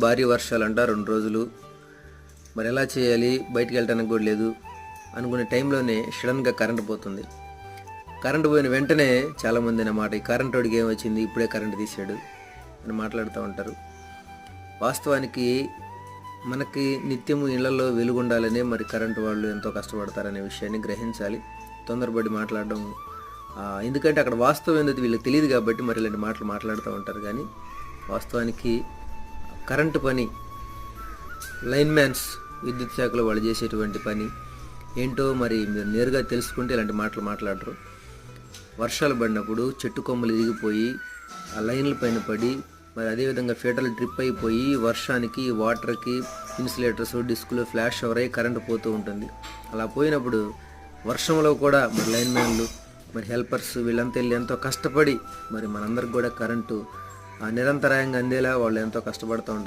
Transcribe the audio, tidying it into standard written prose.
భారీ వర్షాలంట 2 రోజులు. మరి ఎలా చేయాలి, బయటికి వెళ్ళటానికి కూడా లేదు అనుకునే టైంలోనే సడన్గా కరెంట్ పోతుంది. కరెంటు పోయిన వెంటనే చాలామంది అన్నమాట, ఈ కరెంట్ వాడికి ఏమొచ్చింది, ఇప్పుడే కరెంట్ తీసాడు అని మాట్లాడుతూ ఉంటారు. వాస్తవానికి మనకి నిత్యము ఇళ్లలో వెలుగుండాలనే మరి కరెంటు వాళ్ళు ఎంతో కష్టపడతారనే విషయాన్ని గ్రహించాలి. తొందరపడి మాట్లాడడం, ఎందుకంటే అక్కడ వాస్తవం ఏందో వీళ్ళకి తెలియదు కాబట్టి మరి ఇలాంటి మాటలు మాట్లాడుతూ ఉంటారు. కానీ వాస్తవానికి కరెంటు పని, లైన్ మ్యాన్స్, విద్యుత్ శాఖలో వాళ్ళు చేసేటువంటి పని ఏంటో మరి మీరు నేరుగా తెలుసుకుంటే ఇలాంటి మాటలు మాట్లాడరు. వర్షాలు పడినప్పుడు చెట్టు కొమ్మలు ఇరిగిపోయి ఆ లైన్ల పైన పడి, మరి అదేవిధంగా ఫీటర్లు డ్రిప్ అయిపోయి వర్షానికి, వాటర్కి ఇన్సులేటర్స్, డిస్కులు ఫ్లాష్ ఓవర్ అయ్యి కరెంటు పోతూ ఉంటుంది. అలా పోయినప్పుడు వర్షంలో కూడా మరి లైన్ మ్యాన్లు, మరి హెల్పర్స్ వీళ్ళంతా వెళ్ళి ఎంతో కష్టపడి మరి మనందరికి కూడా కరెంటు నిరంతరాయంగా అందేలా వాళ్ళు ఎంతో కష్టపడుతూ ఉంటారు.